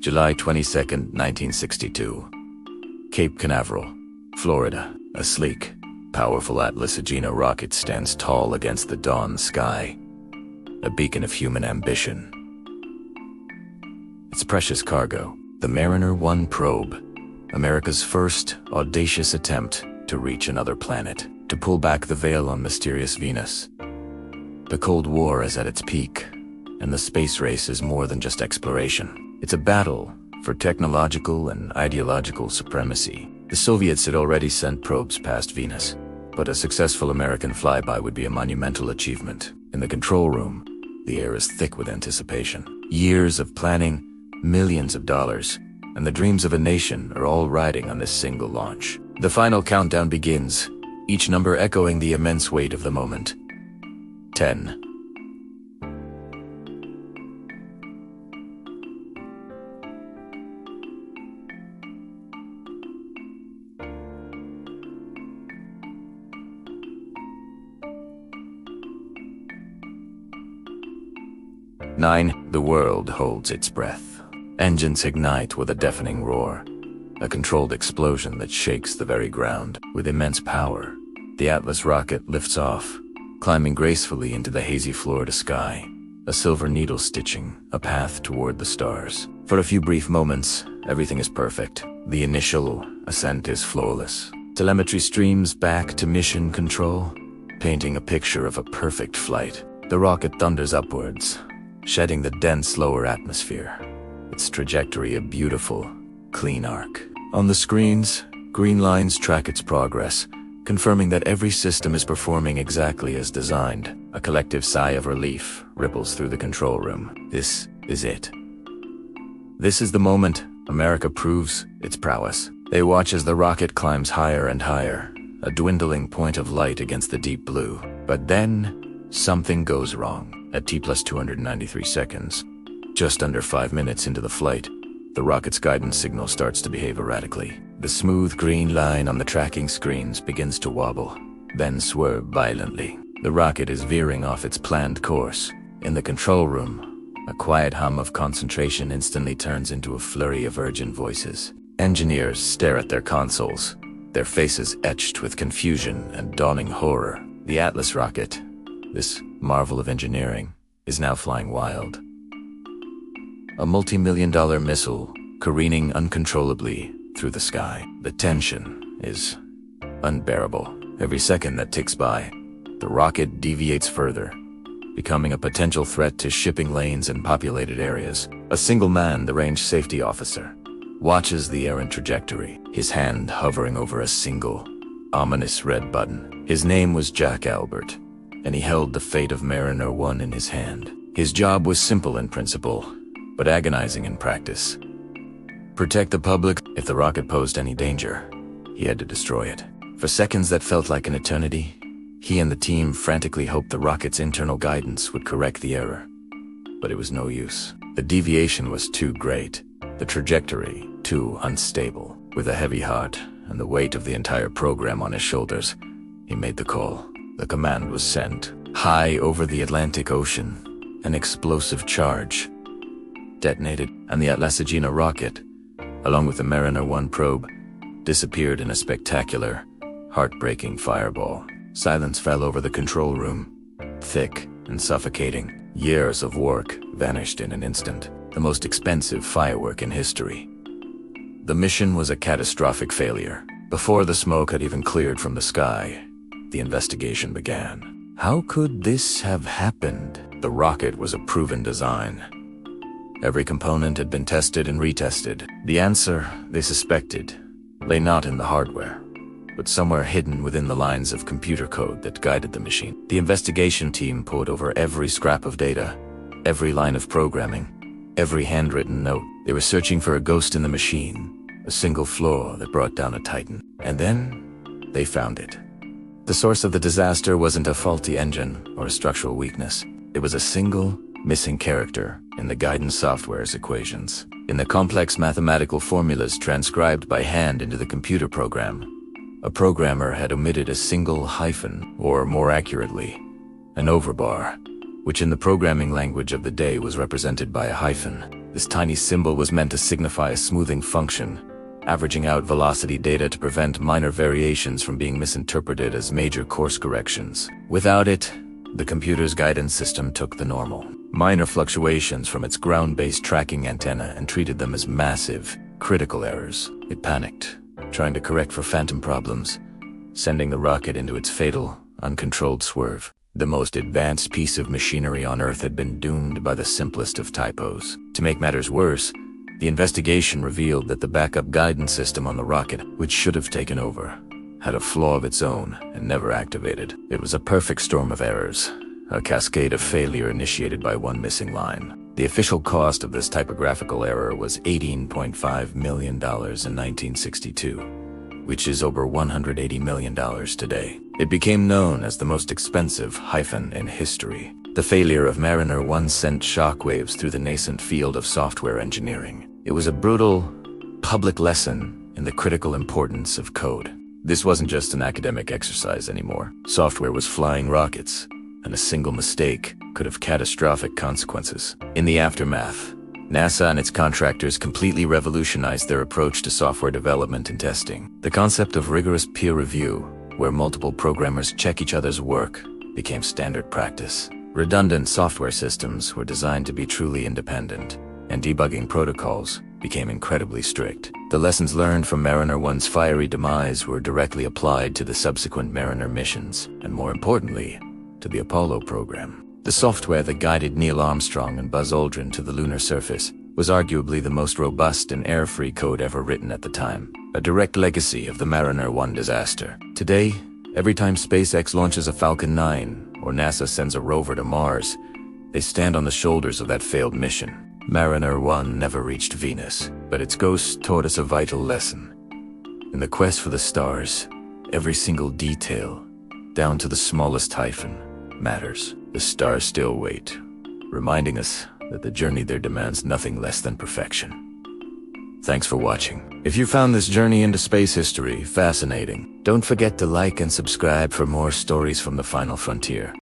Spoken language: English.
July 22, 1962. Cape Canaveral, Florida. A sleek, powerful Atlas Agena rocket stands tall against the dawn sky, a beacon of human ambition. Its precious cargo, the Mariner 1 probe, America's first audacious attempt to reach another planet, to pull back the veil on mysterious Venus. The Cold War is at its peak, and the space race is more than just exploration. It's a battle for technological and ideological supremacy. The Soviets had already sent probes past Venus, but a successful American flyby would be a monumental achievement. In the control room, the air is thick with anticipation. Years of planning, millions of dollars, and the dreams of a nation are all riding on this single launch. The final countdown begins, each number echoing the immense weight of the moment. 10. 9. The world holds its breath. Engines ignite with a deafening roar, a controlled explosion that shakes the very ground. With immense power, the Atlas rocket lifts off, climbing gracefully into the hazy Florida sky, a silver needle stitching a path toward the stars. For a few brief moments, everything is perfect. The initial ascent is flawless. Telemetry streams back to mission control, painting a picture of a perfect flight. The rocket thunders upwards, shedding the dense lower atmosphere, its trajectory a beautiful, clean arc. On the screens, green lines track its progress, confirming that every system is performing exactly as designed. A collective sigh of relief ripples through the control room. This is it. This is the moment America proves its prowess. They watch as the rocket climbs higher and higher, a dwindling point of light against the deep blue. But then, something goes wrong. At T+293 seconds, just under 5 minutes into the flight, the rocket's guidance signal starts to behave erratically. The smooth green line on the tracking screens begins to wobble, then swerve violently. The rocket is veering off its planned course. In the control room, a quiet hum of concentration instantly turns into a flurry of urgent voices. Engineers stare at their consoles, their faces etched with confusion and dawning horror. The Atlas rocket, this marvel of engineering, is now flying wild. A multi-million-dollar missile careening uncontrollably through the sky. The tension is unbearable. Every second that ticks by, the rocket deviates further, becoming a potential threat to shipping lanes and populated areas. A single man, the range safety officer, watches the errant trajectory, his hand hovering over a single, ominous red button. His name was Jack Albert, and he held the fate of Mariner 1 in his hand. His job was simple in principle, but agonizing in practice. Protect the public. If the rocket posed any danger, he had to destroy it. For seconds that felt like an eternity, he and the team frantically hoped the rocket's internal guidance would correct the error. But it was no use. The deviation was too great, the trajectory too unstable. With a heavy heart and the weight of the entire program on his shoulders, he made the call. The command was sent. High over the Atlantic Ocean, an explosive charge detonated, and the Atlas Agena rocket, along with the Mariner 1 probe, disappeared in a spectacular, heartbreaking fireball. Silence fell over the control room, thick and suffocating. Years of work vanished in an instant, the most expensive firework in history. The mission was a catastrophic failure. Before the smoke had even cleared from the sky, the investigation began. How could this have happened? The rocket was a proven design. Every component had been tested and retested. The answer, they suspected, lay not in the hardware, but somewhere hidden within the lines of computer code that guided the machine. The investigation team pored over every scrap of data, every line of programming, every handwritten note. They were searching for a ghost in the machine, a single flaw that brought down a titan. And then, they found it. The source of the disaster wasn't a faulty engine or a structural weakness. It was a single, missing character in the guidance software's equations. In the complex mathematical formulas transcribed by hand into the computer program, a programmer had omitted a single hyphen, or more accurately, an overbar, which in the programming language of the day was represented by a hyphen. This tiny symbol was meant to signify a smoothing function, averaging out velocity data to prevent minor variations from being misinterpreted as major course corrections. Without it, the computer's guidance system took the normal minor fluctuations from its ground-based tracking antenna and treated them as massive, critical errors. It panicked, trying to correct for phantom problems, sending the rocket into its fatal, uncontrolled swerve. The most advanced piece of machinery on Earth had been doomed by the simplest of typos. To make matters worse, the investigation revealed that the backup guidance system on the rocket, which should have taken over, had a flaw of its own and never activated. It was a perfect storm of errors, a cascade of failure initiated by one missing line. The official cost of this typographical error was $18.5 million in 1962, which is over $180 million today. It became known as the most expensive hyphen in history. The failure of Mariner 1 sent shockwaves through the nascent field of software engineering. It was a brutal, public lesson in the critical importance of code. This wasn't just an academic exercise anymore. Software was flying rockets, and a single mistake could have catastrophic consequences. In the aftermath, NASA and its contractors completely revolutionized their approach to software development and testing. The concept of rigorous peer review, where multiple programmers check each other's work, became standard practice. Redundant software systems were designed to be truly independent, and debugging protocols became incredibly strict. The lessons learned from Mariner 1's fiery demise were directly applied to the subsequent Mariner missions, and more importantly, to the Apollo program. The software that guided Neil Armstrong and Buzz Aldrin to the lunar surface was arguably the most robust and error-free code ever written at the time, a direct legacy of the Mariner 1 disaster. Today, every time SpaceX launches a Falcon 9 or NASA sends a rover to Mars, they stand on the shoulders of that failed mission. Mariner 1 never reached Venus, but its ghost taught us a vital lesson. In the quest for the stars, every single detail, down to the smallest hyphen, matters. The stars still wait, reminding us that the journey there demands nothing less than perfection. Thanks for watching. If you found this journey into space history fascinating, don't forget to like and subscribe for more stories from the final frontier.